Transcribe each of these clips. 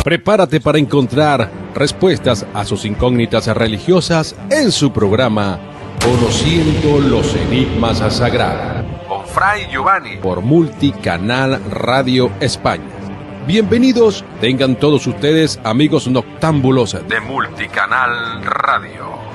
Prepárate para encontrar respuestas a sus incógnitas religiosas en su programa Conociendo los Enigmas Sagrados, con Fray Giovanni, por Multicanal Radio España. Bienvenidos tengan todos ustedes, amigos noctámbulos de Multicanal Radio.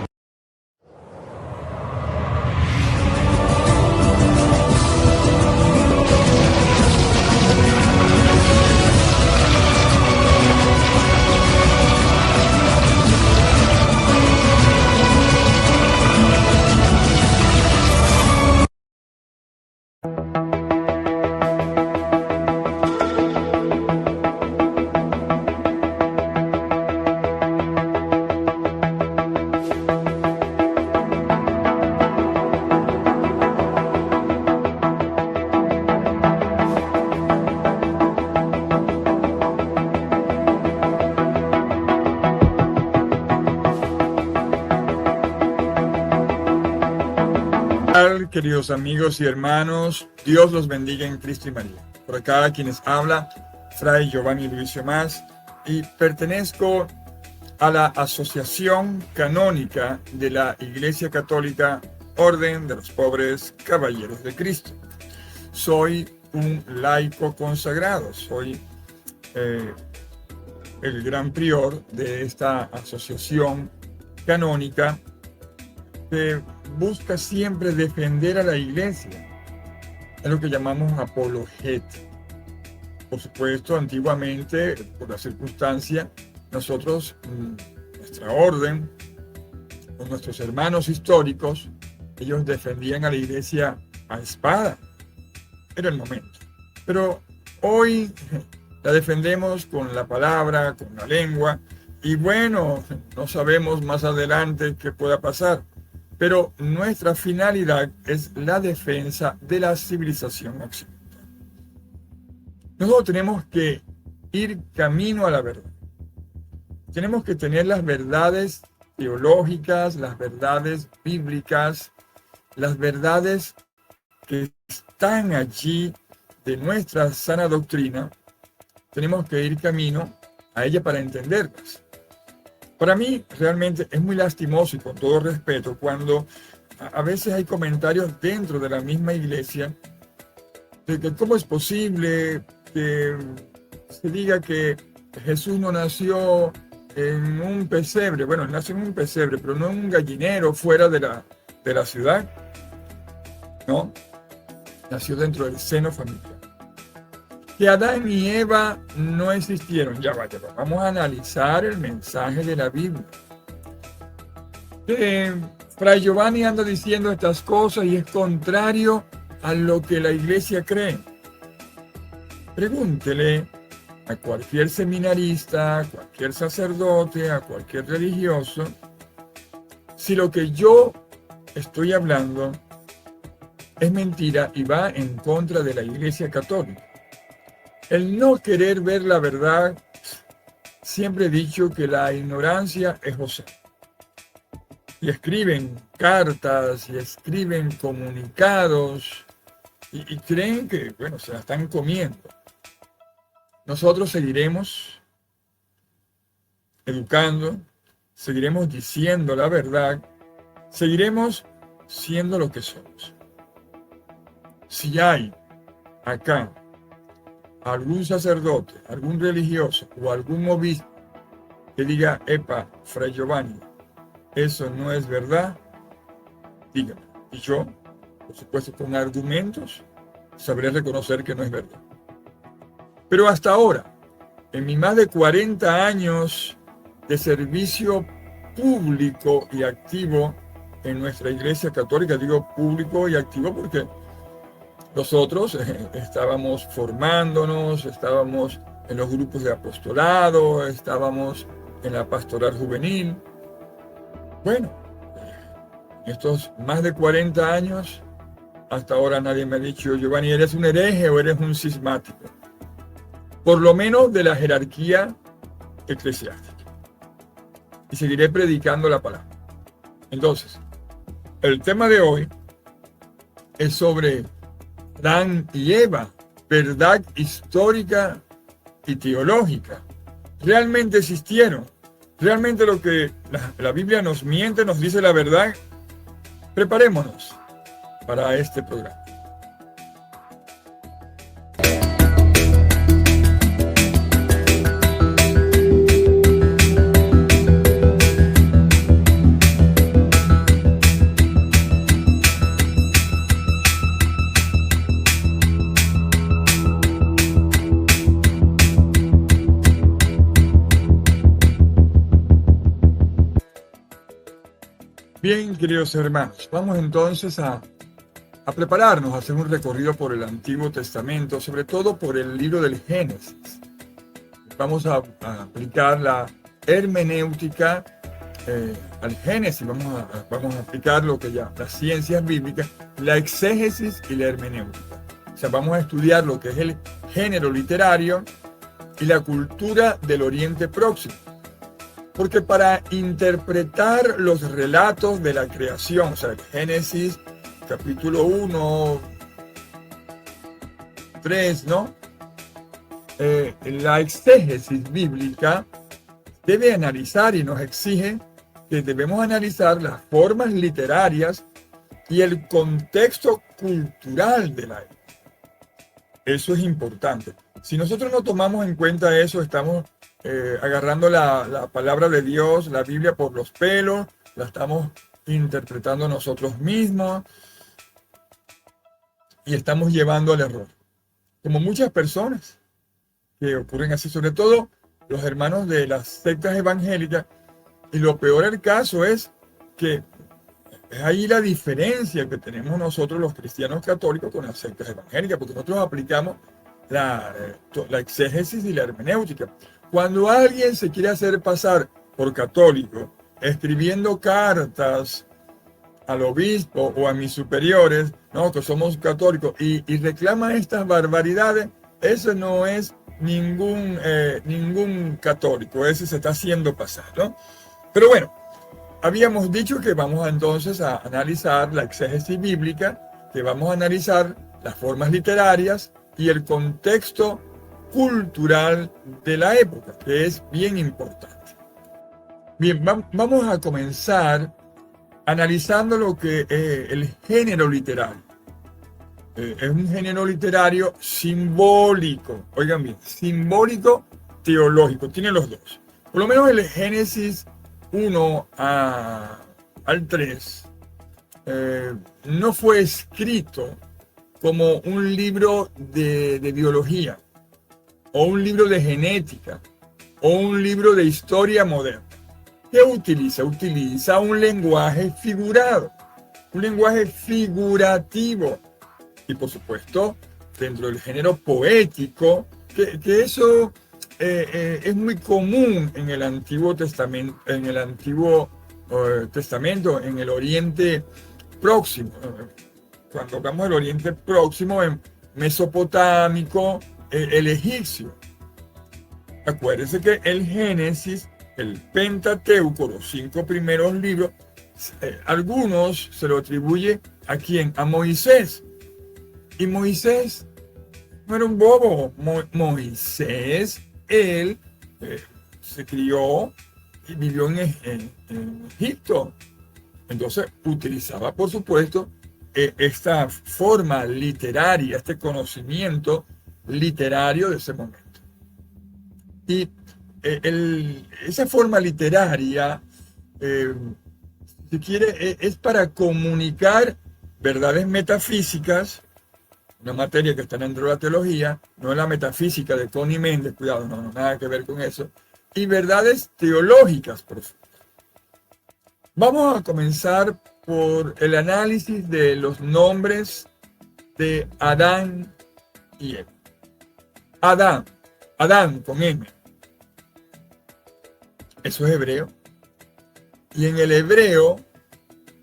Queridos amigos y hermanos, Dios los bendiga en Cristo y María. Por acá quienes habla, Fray Giovanni Luicio Mas, y pertenezco a la Asociación Canónica de la Iglesia Católica Orden de los Pobres Caballeros de Cristo. Soy un laico consagrado, soy el gran prior de esta asociación canónica que busca siempre defender a la iglesia. Es lo que llamamos apologética. Por supuesto, antiguamente, por la circunstancia, nosotros, nuestra orden, con nuestros hermanos históricos, ellos defendían a la iglesia a espada. Era el momento. Pero hoy la defendemos con la palabra, con la lengua, y bueno, no sabemos más adelante qué pueda pasar. Pero nuestra finalidad es la defensa de la civilización occidental. Nosotros tenemos que ir camino a la verdad. Tenemos que tener las verdades teológicas, las verdades bíblicas, las verdades que están allí de nuestra sana doctrina. Tenemos que ir camino a ella para entenderlas. Para mí realmente es muy lastimoso y con todo respeto cuando a veces hay comentarios dentro de la misma iglesia de que cómo es posible que se diga que Jesús no nació en un pesebre. Bueno, nació en un pesebre, pero no en un gallinero fuera de la ciudad. No, nació dentro del seno familiar. Que Adán y Eva no existieron. Ya vaya, vamos a analizar el mensaje de la Biblia. Fray Giovanni anda diciendo estas cosas y es contrario a lo que la iglesia cree. Pregúntele a cualquier seminarista, a cualquier sacerdote, a cualquier religioso, si lo que yo estoy hablando es mentira y va en contra de la iglesia católica. El no querer ver la verdad, siempre he dicho que la ignorancia es océano. Y escriben cartas, y escriben comunicados, y creen que, bueno, se la están comiendo. Nosotros seguiremos educando, seguiremos diciendo la verdad, seguiremos siendo lo que somos. Si hay acá algún sacerdote, algún religioso o algún obispo que diga, epa, Fray Giovanni, eso no es verdad, dígame. Y yo, por supuesto, con argumentos, sabré reconocer que no es verdad. Pero hasta ahora, en mis más de 40 años de servicio público y activo en nuestra Iglesia Católica, digo público y activo porque nosotros estábamos formándonos, estábamos en los grupos de apostolado, estábamos en la pastoral juvenil. Bueno, en estos más de 40 años, hasta ahora nadie me ha dicho, Giovanni, ¿eres un hereje o eres un cismático? Por lo menos de la jerarquía eclesiástica. Y seguiré predicando la palabra. Entonces, el tema de hoy es sobre Adán y Eva, verdad histórica y teológica. realmente existieron, realmente lo que la Biblia nos miente, nos dice la verdad. Preparémonos para este programa. Bien, queridos hermanos, vamos entonces a prepararnos, a hacer un recorrido por el Antiguo Testamento, sobre todo por el libro del Génesis. Vamos a aplicar la hermenéutica al Génesis, vamos a aplicar lo que ya las ciencias bíblicas, la exégesis y la hermenéutica. O sea, vamos a estudiar lo que es el género literario y la cultura del Oriente Próximo. Porque para interpretar los relatos de la creación, o sea, el Génesis, capítulo 1, 3, ¿no? La exégesis bíblica debe analizar y nos exige que debemos analizar las formas literarias y el contexto cultural de la época. Eso es importante. Si nosotros no tomamos en cuenta eso, estamos agarrando la palabra de Dios, la Biblia, por los pelos, la estamos interpretando nosotros mismos y estamos llevando al error. Como muchas personas que ocurren así, sobre todo los hermanos de las sectas evangélicas, y lo peor del caso es que es ahí la diferencia que tenemos nosotros los cristianos católicos con las sectas evangélicas, porque nosotros aplicamos la exégesis y la hermenéutica. Cuando alguien se quiere hacer pasar por católico, escribiendo cartas al obispo o a mis superiores, no, que somos católicos, y reclama estas barbaridades, eso no es ningún católico, ese se está haciendo pasar, ¿no? Pero bueno, habíamos dicho que vamos entonces a analizar la exégesis bíblica, que vamos a analizar las formas literarias y el contexto cultural de la época, que es bien importante. Bien, vamos a comenzar analizando lo que es el género literario. Es un género literario simbólico, oigan bien, simbólico teológico, tiene los dos. Por lo menos el Génesis 1 al 3 no fue escrito como un libro de biología, o un libro de genética, o un libro de historia moderna. ¿Qué utiliza? Utiliza un lenguaje figurado, un lenguaje figurativo. Y por supuesto, dentro del género poético, que eso es muy común en el Antiguo Testamento, en el Oriente Próximo. Cuando hablamos del Oriente Próximo, en mesopotámico, el egipcio. Acuérdense que el Génesis, el Pentateuco, los 5 primeros libros, algunos se lo atribuye ¿a quién? A Moisés. Y Moisés no era un bobo. Moisés, él se crió y vivió en Egipto. Entonces utilizaba, por supuesto, esta forma literaria, este conocimiento literario de ese momento. Y esa forma literaria, si quiere, es para comunicar verdades metafísicas, una materia que está dentro de la teología, no es la metafísica de Tony Méndez, cuidado, no, nada que ver con eso, y verdades teológicas profundas. Vamos a comenzar por el análisis de los nombres de Adán y Eva. Adán con M. Eso es hebreo. Y en el hebreo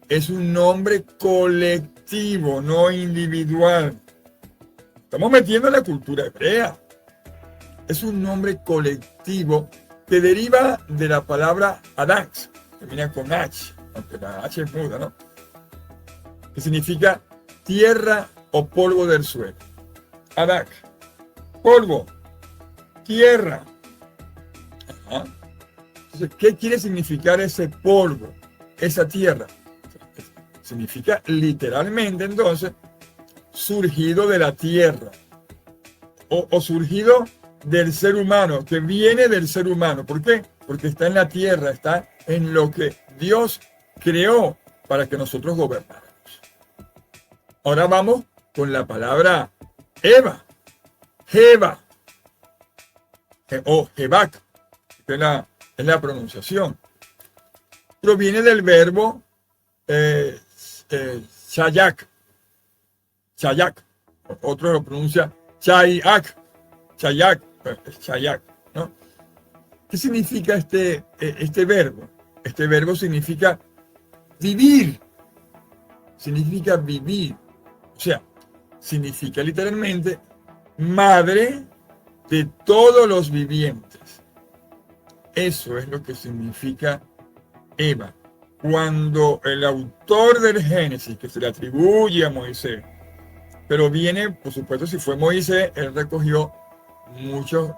es un nombre colectivo, no individual. Estamos metiendo en la cultura hebrea. Es un nombre colectivo que deriva de la palabra Adán, que termina con H, aunque la H es muda, ¿no? Que significa tierra o polvo del suelo. Adán, polvo, tierra. ¿Ah? Entonces, ¿qué quiere significar ese polvo, esa tierra? Significa literalmente, entonces, surgido de la tierra o surgido del ser humano, que viene del ser humano. ¿Por qué? Porque está en la tierra, está en lo que Dios creó para que nosotros gobernáramos. Ahora vamos con la palabra Eva, Jeva, o Jebac, que es la pronunciación. Proviene del verbo chayak, chayak. Otro lo pronuncia chayak, chayak, chayak, ¿no? ¿Qué significa este verbo? Este verbo significa vivir. Significa vivir. O sea, significa literalmente madre de todos los vivientes. Eso es lo que significa Eva. Cuando el autor del Génesis, que se le atribuye a Moisés, pero viene, por supuesto, si fue Moisés, él recogió muchas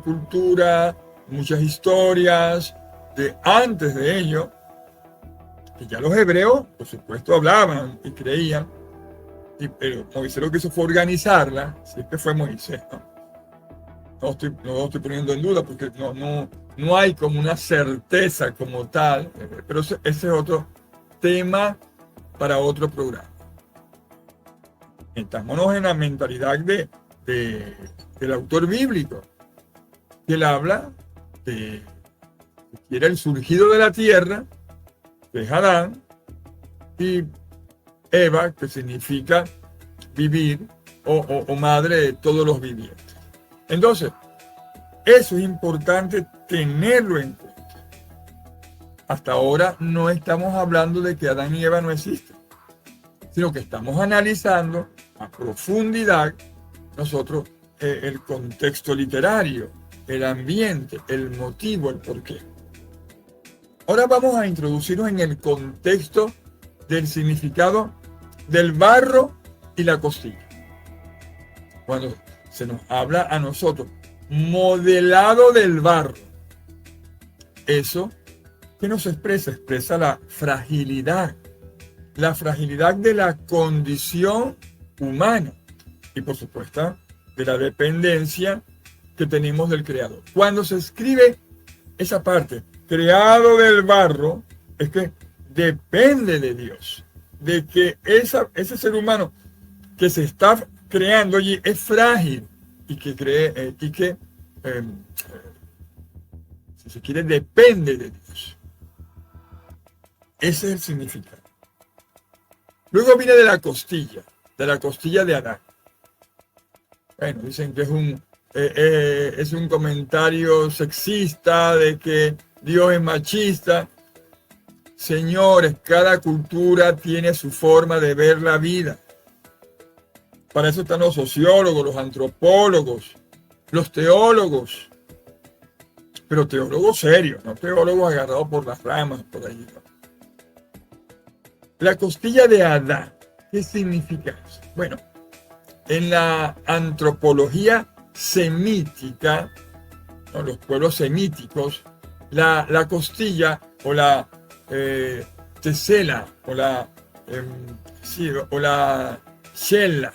culturas, muchas historias de antes de ello, que ya los hebreos, por supuesto, hablaban y creían, pero Moisés lo que hizo fue organizarla, si es que fue Moisés, ¿no? No lo estoy poniendo en duda porque no hay como una certeza como tal, pero ese es otro tema para otro programa. Metámonos en la mentalidad del autor bíblico, que él habla de que era el surgido de la tierra, que es Adán, y Eva, que significa vivir o madre de todos los vivientes. Entonces, eso es importante tenerlo en cuenta. Hasta ahora no estamos hablando de que Adán y Eva no existen, sino que estamos analizando a profundidad nosotros el contexto literario, el ambiente, el motivo, el porqué. Ahora vamos a introducirnos en el contexto del significado del barro y la costilla. Cuando se nos habla a nosotros, modelado del barro, eso que nos expresa la fragilidad de la condición humana y por supuesto de la dependencia que tenemos del Creador. Cuando se escribe esa parte, creado del barro, es que depende de Dios, de que ese ser humano que se está creando allí es frágil y que si se quiere, depende de Dios. Ese es el significado. Luego viene de la costilla de Adán. Bueno, dicen que es un comentario sexista de que Dios es machista. Señores, cada cultura tiene su forma de ver la vida. Para eso están los sociólogos, los antropólogos, los teólogos. Pero teólogos serios, no teólogos agarrados por las ramas, por allí. ¿No? La costilla de Adán, ¿qué significa eso? Bueno, en la antropología semítica, ¿no? Los pueblos semíticos, la costilla o la tesela o la shella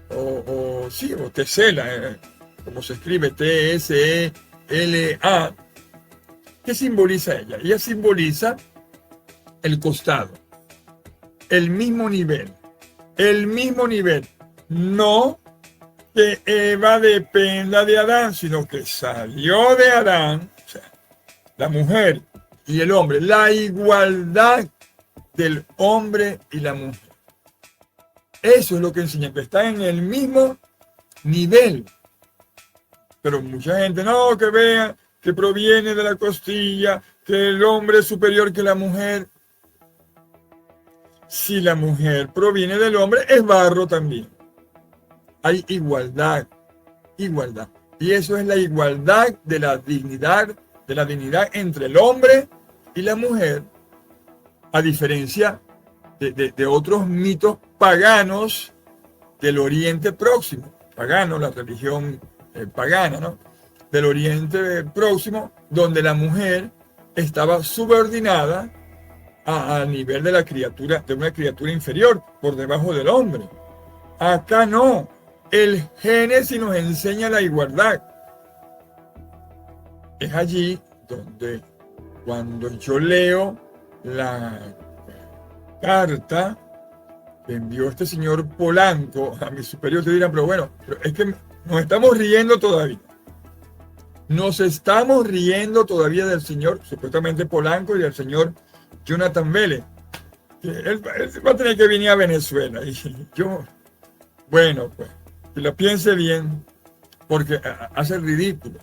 o tesela, como se escribe T-S-E-L-A. ¿Qué simboliza ella? Ella simboliza el costado, el mismo nivel. No que Eva dependa de Adán, sino que salió de Adán, o sea, la mujer y el hombre, la igualdad del hombre y la mujer. Eso es lo que enseña, que está en el mismo nivel. Pero mucha gente, no, que vea que proviene de la costilla, que el hombre es superior que la mujer. Si la mujer proviene del hombre, es barro también. Hay igualdad. Y eso es la igualdad de la dignidad entre el hombre y la mujer, a diferencia de otros mitos paganos del Oriente Próximo. Pagano, la religión pagana, ¿no? del Oriente Próximo, donde la mujer estaba subordinada al nivel de la criatura, de una criatura inferior, por debajo del hombre. Acá no. El Génesis nos enseña la igualdad. Es allí donde, cuando yo leo la carta que envió este señor Polanco a mi superior, te dirán, pero bueno, pero es que nos estamos riendo todavía. Nos estamos riendo todavía del señor, supuestamente Polanco, y del señor Jonathan Vélez. Que él va a tener que venir a Venezuela. Y yo, bueno, pues, que lo piense bien, porque hace el ridículo.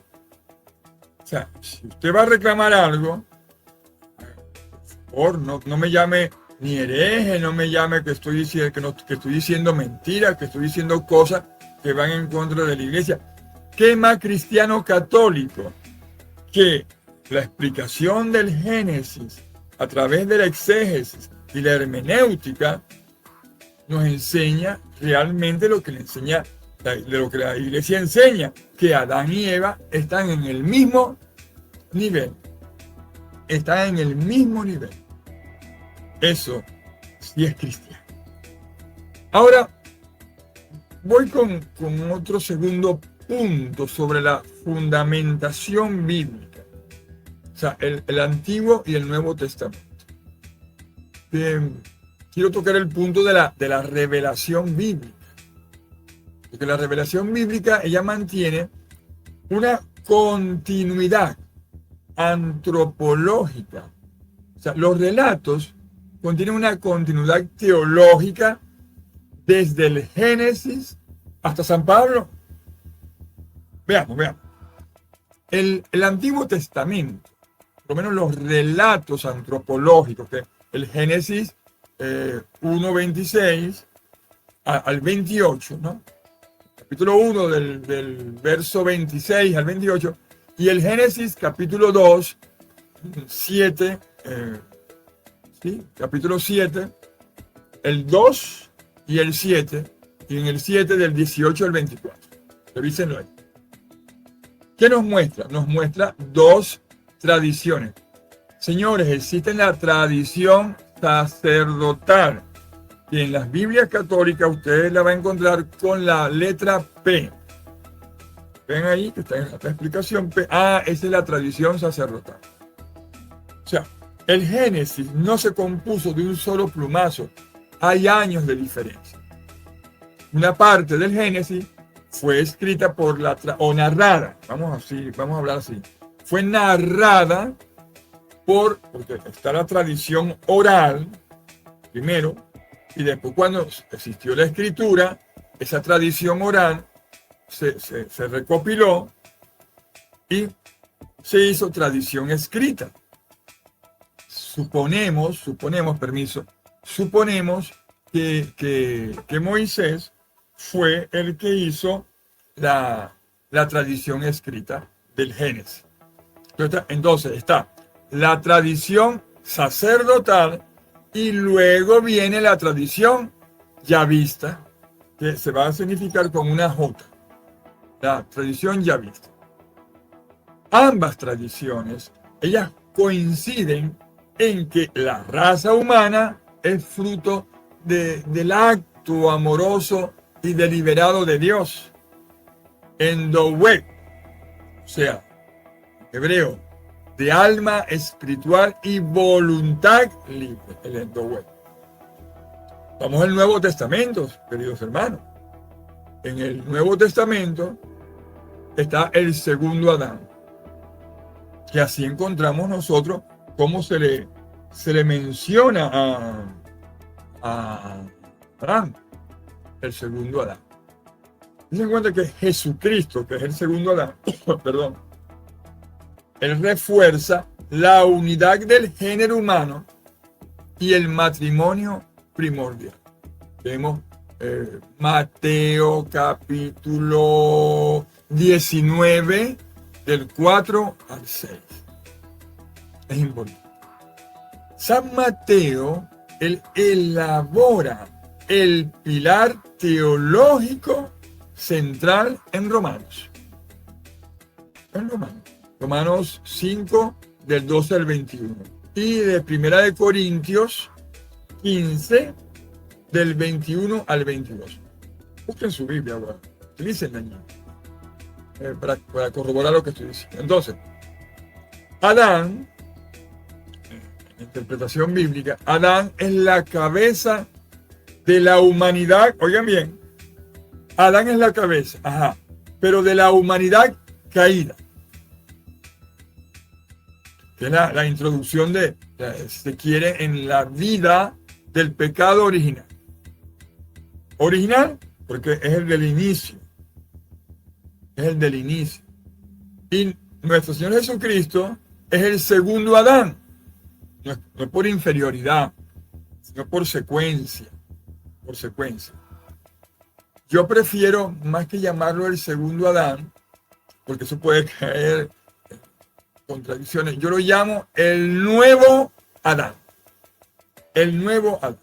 O sea, si usted va a reclamar algo, por favor, no me llame ni hereje, no me llame que estoy diciendo, que estoy diciendo mentiras, que estoy diciendo cosas que van en contra de la iglesia. ¿Qué más cristiano católico que la explicación del Génesis a través de la exégesis y la hermenéutica nos enseña realmente lo que le enseña, lo que la iglesia enseña, que Adán y Eva están en el mismo nivel? Están en el mismo nivel. Eso sí es cristiano. Ahora voy con otro segundo punto sobre la fundamentación bíblica. O sea, el Antiguo y el Nuevo Testamento. Quiero tocar el punto de la revelación bíblica. Porque la revelación bíblica, ella mantiene una continuidad antropológica. O sea, los relatos contienen una continuidad teológica desde el Génesis hasta San Pablo. Veamos. El Antiguo Testamento, por lo menos los relatos antropológicos, que el Génesis 1:26 al 28, ¿no? Capítulo 1 del verso 26 al 28, y el Génesis capítulo 2, 7, capítulo 7, el 2 y el 7, y en el 7 del 18 al 24. Revísenlo ahí. ¿Qué nos muestra? Nos muestra dos tradiciones. Señores, existe la tradición sacerdotal, y en las Biblias católicas ustedes la van a encontrar con la letra P. Ven ahí que está en la explicación P. Esa es la tradición sacerdotal. O sea, el Génesis no se compuso de un solo plumazo. Hay años de diferencia. Una parte del Génesis fue escrita o narrada, vamos a hablar así, fue narrada porque está la tradición oral, primero, y después cuando existió la escritura, esa tradición oral se recopiló y se hizo tradición escrita. Suponemos que Moisés fue el que hizo la tradición escrita del Génesis. Entonces está la tradición sacerdotal y luego viene la tradición yavista, que se va a significar con una J, la tradición yavista. Ambas tradiciones, ellas coinciden en que la raza humana es fruto del acto amoroso y deliberado de Dios. Endowet, o sea, hebreo, de alma espiritual y voluntad libre, el endowet. Vamos al Nuevo Testamento, queridos hermanos. En el Nuevo Testamento está el segundo Adán, que así encontramos nosotros cómo se le menciona a Adán, el segundo Adán. Ten en cuenta que Jesucristo, que es el segundo Adán, perdón, él refuerza la unidad del género humano y el matrimonio primordial. Vemos Mateo capítulo 19, del 4 al 6. Es importante. San Mateo, él elabora el pilar teológico central en Romanos. en Romanos. Romanos 5, del 12 al 21. Y de Primera de Corintios 15, del 21 al 22. Busquen su Biblia, ahora. Utilicen allí para corroborar lo que estoy diciendo. Entonces, Adán, en interpretación bíblica, Adán es la cabeza de la humanidad. Oigan bien, Adán es la cabeza, pero de la humanidad caída. Que es la introducción si se quiere, en la vida del pecado original. Original, porque es el del inicio. Es el del inicio. Y nuestro Señor Jesucristo es el segundo Adán. No por inferioridad, sino por secuencia. Por secuencia. Yo prefiero, más que llamarlo el segundo Adán, porque eso puede caer en contradicciones, yo lo llamo el nuevo Adán. El nuevo Adán,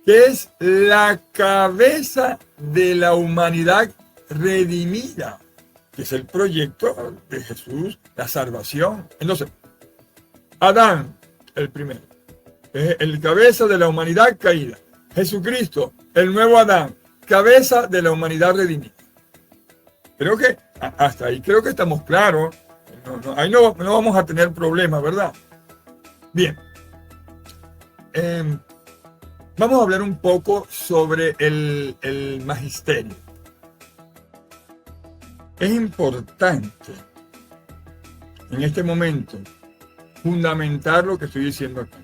que es la cabeza de la humanidad redimida, que es el proyecto de Jesús, la salvación. Entonces, Adán, el primero, es el cabeza de la humanidad caída. Jesucristo, el nuevo Adán, cabeza de la humanidad redimida. Creo que hasta ahí creo que estamos claros. Ahí no vamos a tener problemas, ¿verdad? Bien. Vamos a hablar un poco sobre el magisterio. Es importante en este momento fundamentar lo que estoy diciendo aquí.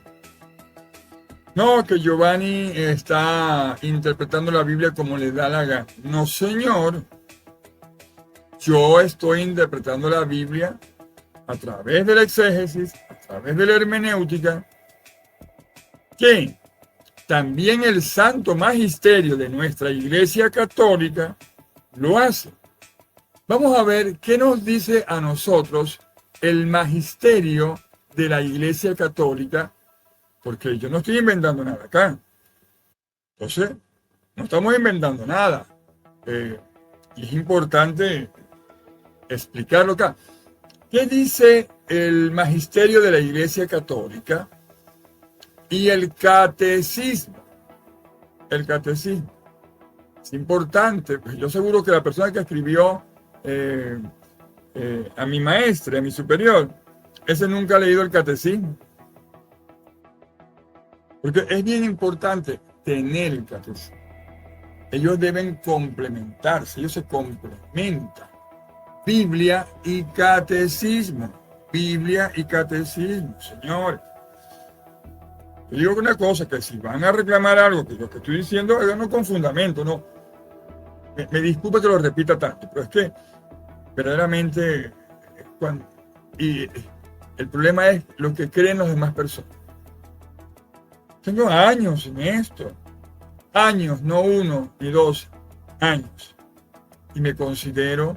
No, que Giovanni está interpretando la Biblia como le da la gana. No, señor. Yo estoy interpretando la Biblia a través de la exégesis, a través de la hermenéutica, que también el Santo Magisterio de nuestra Iglesia Católica lo hace. Vamos a ver qué nos dice a nosotros el Magisterio de la Iglesia Católica, porque yo no estoy inventando nada acá. Entonces, no estamos inventando nada. Y es importante explicarlo acá. ¿Qué dice el Magisterio de la Iglesia Católica y el Catecismo? El Catecismo. Es importante. Pues yo seguro que la persona que escribió a mi maestra, a mi superior, ese nunca ha leído el Catecismo. Porque es bien importante tener el catecismo. Ellos deben complementarse, ellos se complementan. Biblia y catecismo. Biblia y catecismo, señores. Yo digo una cosa, que si van a reclamar algo, que lo que estoy diciendo, no con fundamento, no. Me disculpa que lo repita tanto, pero es que verdaderamente, y el problema es lo que creen las demás personas. Tengo años en esto, años, no 1 ni 2, años. Y me considero,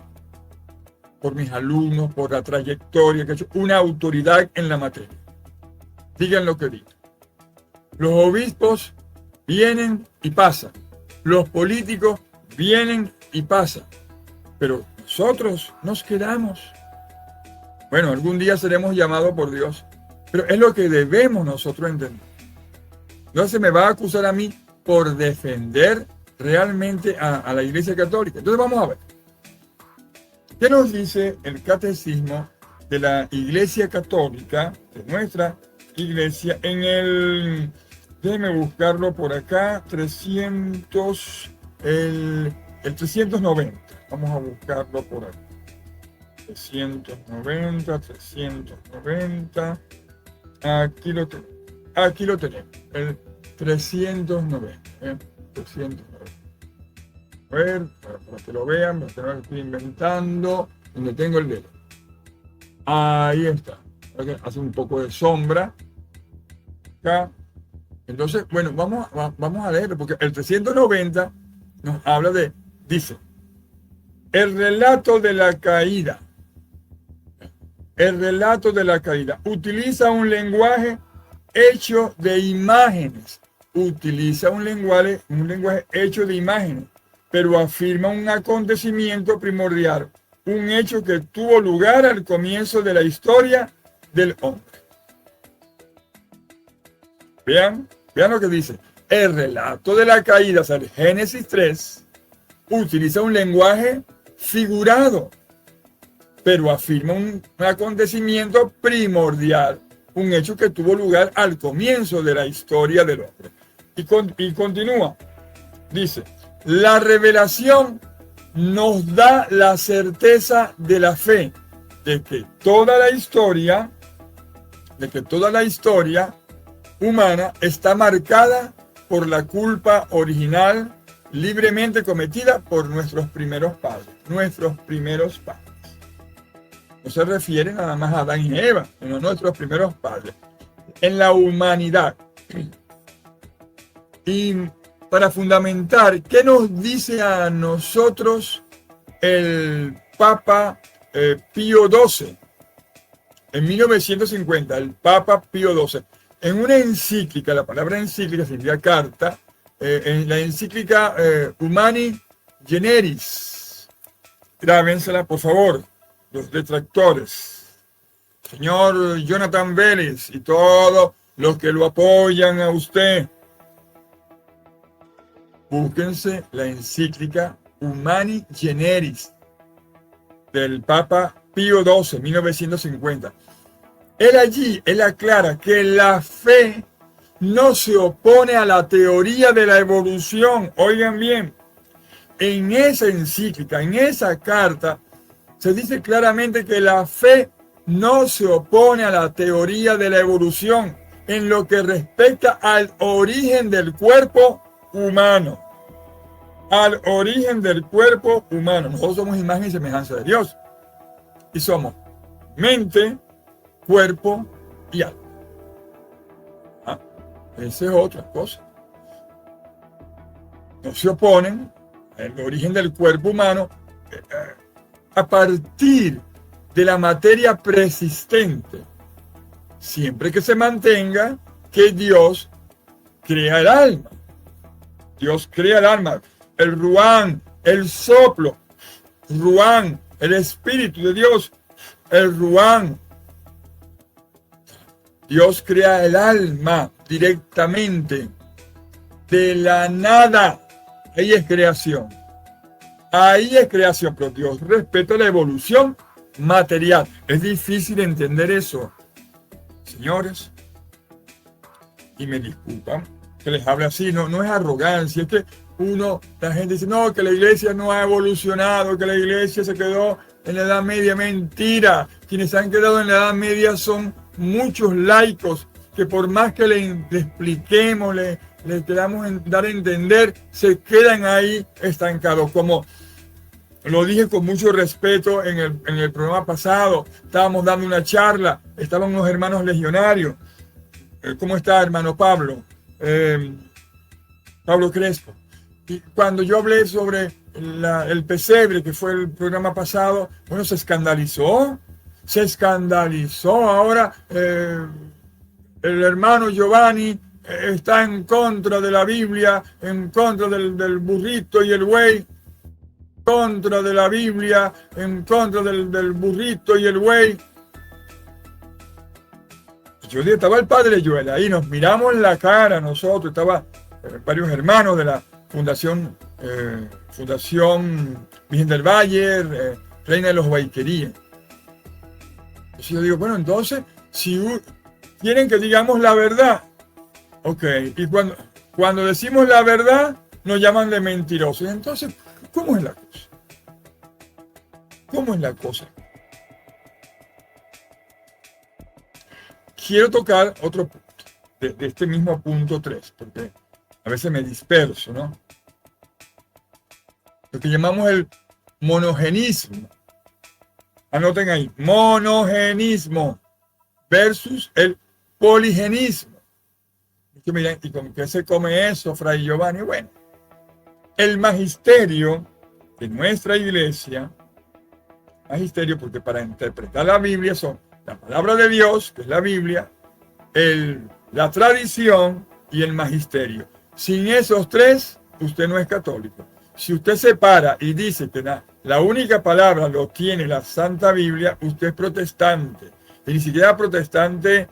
por mis alumnos, por la trayectoria que he hecho, una autoridad en la materia. Digan lo que digan. Los obispos vienen y pasan. Los políticos vienen y pasan. Pero nosotros nos quedamos. Bueno, algún día seremos llamados por Dios. Pero es lo que debemos nosotros entender. No se me va a acusar a mí por defender realmente a la Iglesia Católica. Entonces vamos a ver. ¿Qué nos dice el Catecismo de la Iglesia Católica, de nuestra Iglesia, en el, déjeme buscarlo por acá, el 390. Vamos a buscarlo por aquí. 390. Aquí lo tenemos, el 390. 390. A ver, para que lo vean, para que no lo estoy inventando, donde tengo el dedo. Ahí está. Hace un poco de sombra. Acá. Entonces, bueno, vamos a leerlo, porque el 390 nos habla dice, el relato de la caída. El relato de la caída utiliza un lenguaje hecho de imágenes. Utiliza un lenguaje hecho de imágenes, pero afirma un acontecimiento primordial un hecho que tuvo lugar al comienzo de la historia del hombre. Vean lo que dice. El relato de la caída, o sea, el Génesis 3, utiliza un lenguaje figurado, pero afirma un acontecimiento primordial, un hecho que tuvo lugar al comienzo de la historia del hombre. Y continúa. Dice, la revelación nos da la certeza de la fe de que toda la historia humana está marcada por la culpa original libremente cometida por nuestros primeros padres. No se refiere nada más a Adán y Eva, sino a nuestros primeros padres. En la humanidad. Y para fundamentar, ¿qué nos dice a nosotros el Papa Pío XII? En 1950, el Papa Pío XII, en una encíclica, la palabra encíclica significa carta, en la encíclica Humani Generis, grábensela por favor, los detractores, señor Jonathan Vélez y todos los que lo apoyan a usted, búsquense la encíclica Humani Generis del Papa Pío XII, 1950. Él aclara que la fe no se opone a la teoría de la evolución. Oigan bien, en esa encíclica, en esa carta, se dice claramente que la fe no se opone a la teoría de la evolución en lo que respecta al origen del cuerpo humano. Al origen del cuerpo humano. Nosotros somos imagen y semejanza de Dios. Y somos mente, cuerpo y alma. Esa es otra cosa. No se oponen al origen del cuerpo humano a partir de la materia persistente, siempre que se mantenga que Dios crea el alma. Dios crea el alma, el ruán, el soplo, ruán, el espíritu de Dios, el ruán. Dios crea el alma directamente, de la nada. Ahí es creación. Ahí es creación, pero Dios respeta la evolución material. Es difícil entender eso, señores. Y me disculpan que les hable así, no es arrogancia, es que la gente dice, no, que la iglesia no ha evolucionado, que la iglesia se quedó en la Edad Media. Mentira. Quienes se han quedado en la Edad Media son muchos laicos que por más que le expliquemos, le queramos dar a entender, se quedan ahí estancados. Como lo dije con mucho respeto en el programa pasado, estábamos dando una charla, estaban unos hermanos legionarios. ¿Cómo está, hermano Pablo? Pablo Crespo. Y cuando yo hablé sobre el pesebre, que fue el programa pasado, bueno, se escandalizó. Ahora el hermano Giovanni está en contra de la Biblia, en contra del burrito y el buey, contra de la Biblia, en contra del burrito y el buey. Yo estaba el padre Joel, ahí nos miramos la cara nosotros, estaba varios hermanos de la Fundación Virgen del Valle, Reina de los Baiquerías. Entonces yo digo, bueno, entonces, si quieren que digamos la verdad, ok, y cuando decimos la verdad, nos llaman de mentirosos. Entonces, ¿cómo es la cosa? ¿Cómo es la cosa? Quiero tocar otro punto, de este mismo punto 3, porque a veces me disperso, ¿no? Lo que llamamos el monogenismo. Anoten ahí, monogenismo versus el poligenismo. Y miren, ¿y con qué se come eso, Fray Giovanni? Bueno, el magisterio de nuestra iglesia, magisterio porque para interpretar la Biblia son la palabra de Dios, que es la Biblia, la tradición y el magisterio. Sin esos tres, usted no es católico. Si usted se para y dice que la única palabra lo tiene la Santa Biblia, usted es protestante. Y ni siquiera protestante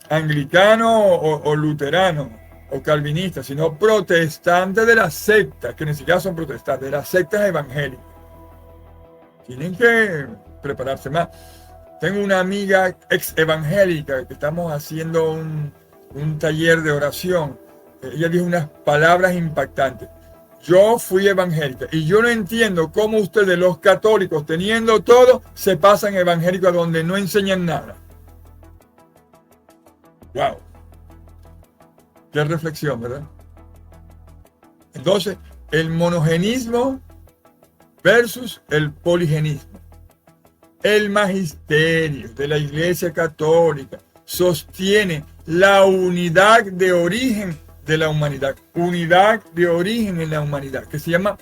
anglicano o luterano o calvinista, sino protestante de las sectas, que ni siquiera son protestantes, de las sectas evangélicas. Tienen que prepararse más. Tengo una amiga ex evangélica que estamos haciendo un taller de oración. Ella dijo unas palabras impactantes. Yo fui evangélica y yo no entiendo cómo ustedes, los católicos, teniendo todo, se pasan evangélicos donde no enseñan nada. ¡Wow! Qué reflexión, ¿verdad? Entonces, el monogenismo versus el poligenismo. El magisterio de la Iglesia Católica sostiene la unidad de origen de la humanidad, unidad de origen en la humanidad, que se llama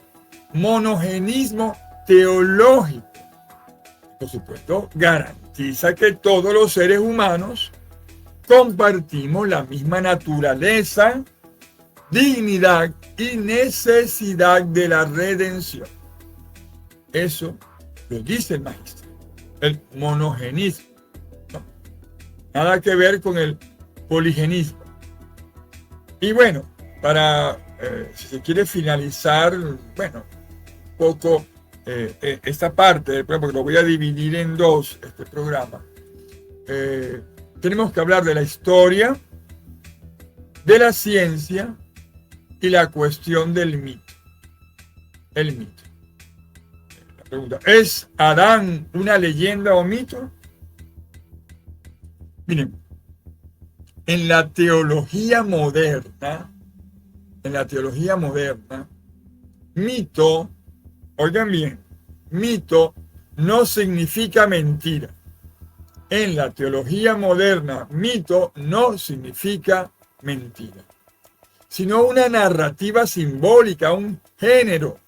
monogenismo teológico. Por supuesto, garantiza que todos los seres humanos compartimos la misma naturaleza, dignidad y necesidad de la redención. Eso lo dice el magisterio, el monogenismo. No, nada que ver con el poligenismo. Y bueno, para, si se quiere finalizar, bueno, un poco esta parte del programa, porque lo voy a dividir en dos, este programa, tenemos que hablar de la historia, de la ciencia y la cuestión del mito. El mito. La pregunta, ¿es Adán una leyenda o mito? Miren, en la teología moderna, mito, oigan bien, mito no significa mentira. En la teología moderna, mito no significa mentira, sino una narrativa simbólica, un género.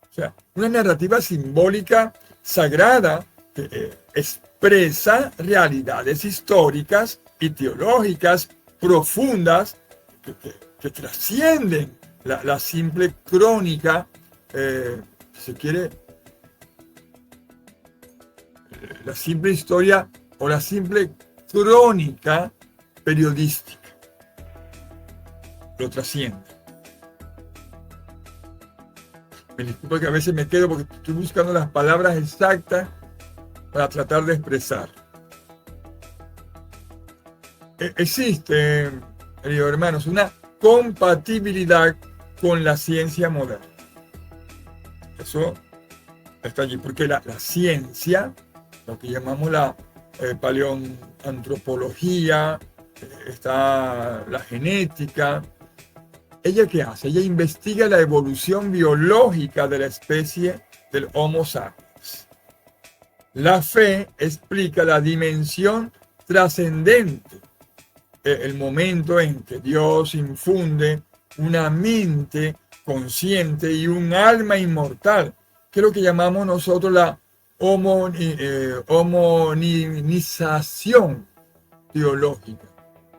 O sea, una narrativa simbólica sagrada que expresa realidades históricas y teológicas profundas que trascienden la simple crónica, si se quiere, la simple historia o la simple crónica periodística. Lo trasciende. Me disculpo que a veces me quedo porque estoy buscando las palabras exactas para tratar de expresar. Existe, queridos hermanos, una compatibilidad con la ciencia moderna. Eso está allí, porque la ciencia, lo que llamamos la paleoantropología, está la genética. ¿Ella qué hace? Ella investiga la evolución biológica de la especie del Homo sapiens. La fe explica la dimensión trascendente, el momento en que Dios infunde una mente consciente y un alma inmortal, que es lo que llamamos nosotros la homonización teológica.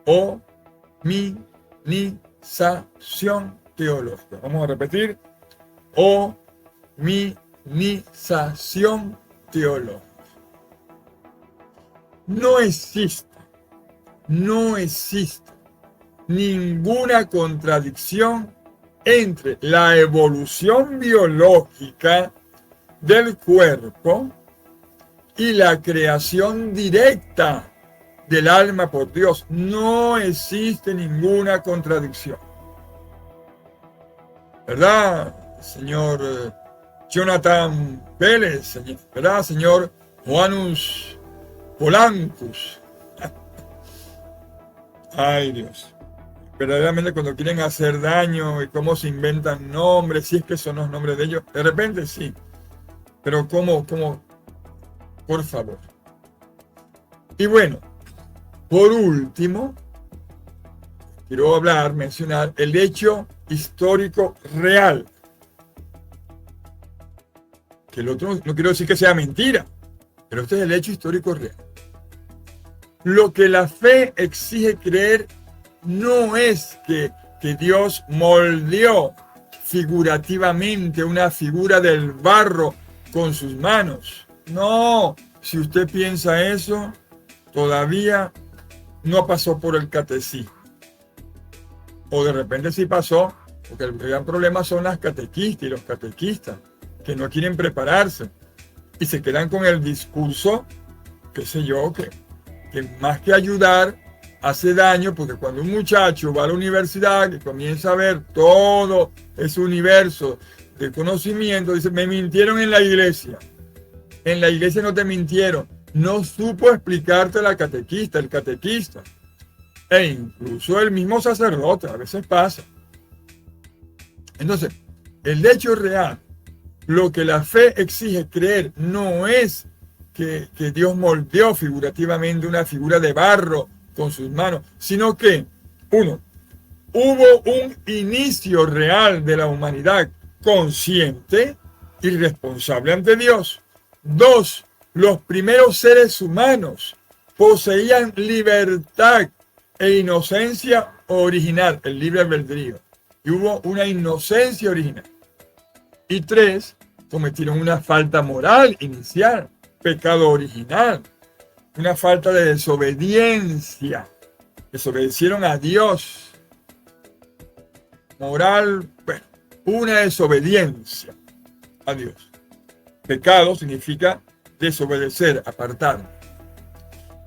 Hominización teológica. Vamos a repetir. Hominización teológica. No existe ninguna contradicción entre la evolución biológica del cuerpo y la creación directa del alma por Dios. No existe ninguna contradicción. ¿Verdad, señor Jonathan Pérez? ¿Verdad, señor Juanus Polancus? Ay, Dios. Verdaderamente cuando quieren hacer daño y cómo se inventan nombres, si es que son los nombres de ellos, de repente sí. Pero ¿cómo? Por favor. Y bueno, por último, quiero mencionar el hecho histórico real. Que el otro no quiero decir que sea mentira, pero este es el hecho histórico real. Lo que la fe exige creer no es que Dios moldeó figurativamente una figura del barro con sus manos. No, si usted piensa eso, todavía no pasó por el catecismo. O de repente sí pasó, porque el gran problema son las catequistas y los catequistas, que no quieren prepararse y se quedan con el discurso, qué sé yo, que más que ayudar, hace daño, porque cuando un muchacho va a la universidad y comienza a ver todo ese universo de conocimiento, dice, me mintieron en la iglesia. En la iglesia no te mintieron. No supo explicarte la catequista, el catequista. E incluso el mismo sacerdote, a veces pasa. Entonces, el hecho real, lo que la fe exige creer, no es que Dios moldeó figurativamente una figura de barro con sus manos, sino que, uno, hubo un inicio real de la humanidad consciente y responsable ante Dios. Dos, los primeros seres humanos poseían libertad e inocencia original, el libre albedrío. Y hubo una inocencia original. Y tres, cometieron una falta moral inicial, pecado original, una falta de desobediencia. Desobedecieron a Dios. Moral, bueno, una desobediencia a Dios. Pecado significa desobedecer, apartar.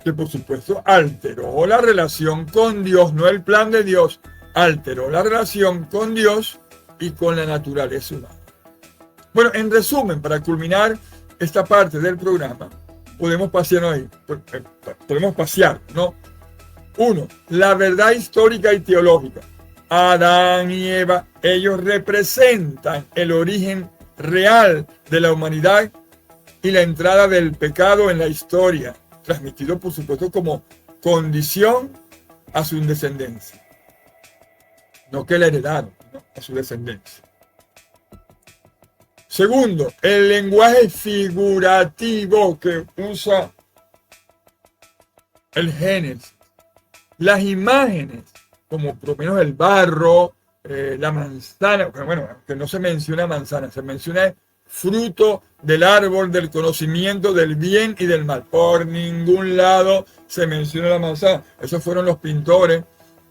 Que por supuesto alteró la relación con Dios, no el plan de Dios, alteró la relación con Dios y con la naturaleza humana. Bueno, en resumen, para culminar esta parte del programa, podemos pasear, ¿no? Uno, la verdad histórica y teológica. Adán y Eva, ellos representan el origen real de la humanidad y la entrada del pecado en la historia, transmitido por supuesto como condición a su descendencia. No que la heredaron, ¿no? A su descendencia. Segundo, el lenguaje figurativo que usa el Génesis. Las imágenes, como por lo menos el barro, la manzana, bueno, que no se menciona manzana, se menciona fruto del árbol del conocimiento del bien y del mal. Por ningún lado se menciona la manzana. Esos fueron los pintores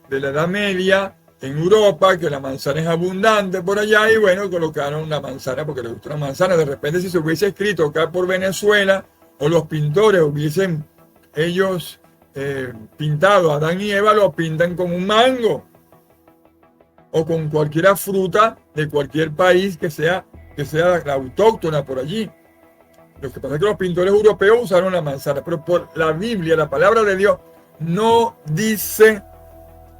de la Edad Media en Europa, que la manzana es abundante por allá, y bueno, colocaron la manzana porque les gustó la manzana. De repente, si se hubiese escrito acá por Venezuela, o los pintores hubiesen ellos pintado a Adán y Eva, lo pintan con un mango o con cualquier fruta de cualquier país que sea la autóctona por allí. Lo que pasa es que los pintores europeos usaron la manzana, pero por la Biblia, la palabra de Dios, no dice,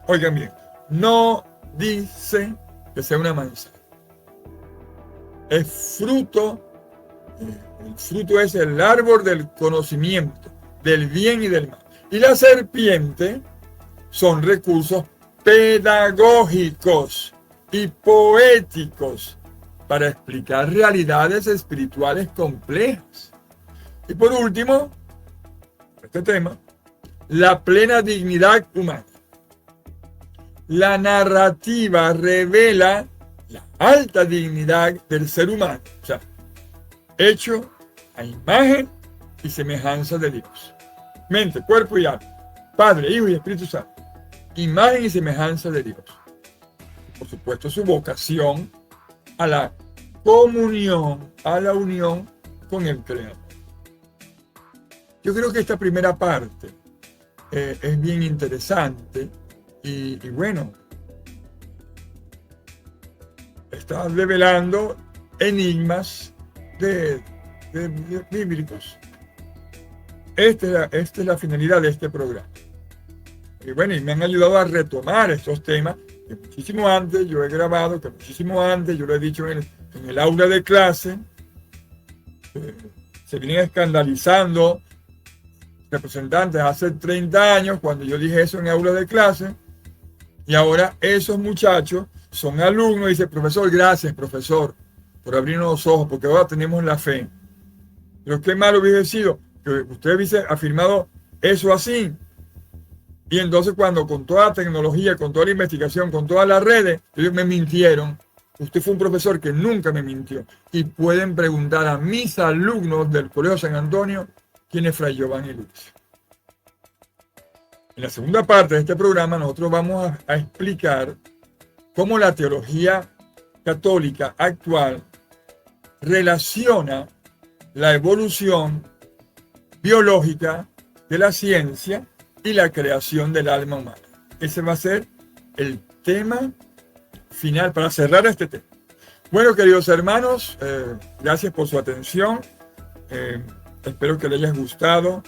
oigan bien, no dice que sea una manzana. Es fruto, el fruto es el árbol del conocimiento, del bien y del mal. Y la serpiente son recursos pedagógicos y poéticos para explicar realidades espirituales complejas. Y por último, este tema, la plena dignidad humana. La narrativa revela la alta dignidad del ser humano, o sea, hecho a imagen y semejanza de Dios. Mente, cuerpo y alma, Padre, Hijo y Espíritu Santo. Imagen y semejanza de Dios. Por supuesto, su vocación a la comunión, a la unión con el Creador. Yo creo que esta primera parte es bien interesante y bueno, está revelando enigmas bíblicos. Esta es la finalidad de este programa. Y bueno, y me han ayudado a retomar estos temas que muchísimo antes yo he grabado, que muchísimo antes yo lo he dicho en el aula de clase. Se vienen escandalizando representantes hace 30 años cuando yo dije eso en aula de clase. Y ahora esos muchachos son alumnos y dicen, profesor, gracias, profesor, por abrirnos los ojos, porque ahora tenemos la fe. Pero qué malo hubiese sido que usted hubiese afirmado eso así. Y entonces cuando con toda la tecnología, con toda la investigación, con todas las redes, ellos me mintieron. Usted fue un profesor que nunca me mintió. Y pueden preguntar a mis alumnos del Colegio San Antonio quién es Fray Giovanni Luis. En la segunda parte de este programa nosotros vamos a explicar cómo la teología católica actual relaciona la evolución biológica de la ciencia y la creación del alma humana. Ese va a ser el tema final para cerrar este tema. Bueno, queridos hermanos, gracias por su atención. Espero que les haya gustado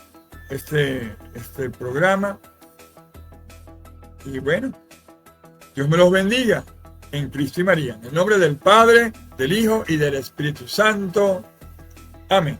este programa. Y bueno, Dios me los bendiga en Cristo y María. En el nombre del Padre, del Hijo y del Espíritu Santo. Amén.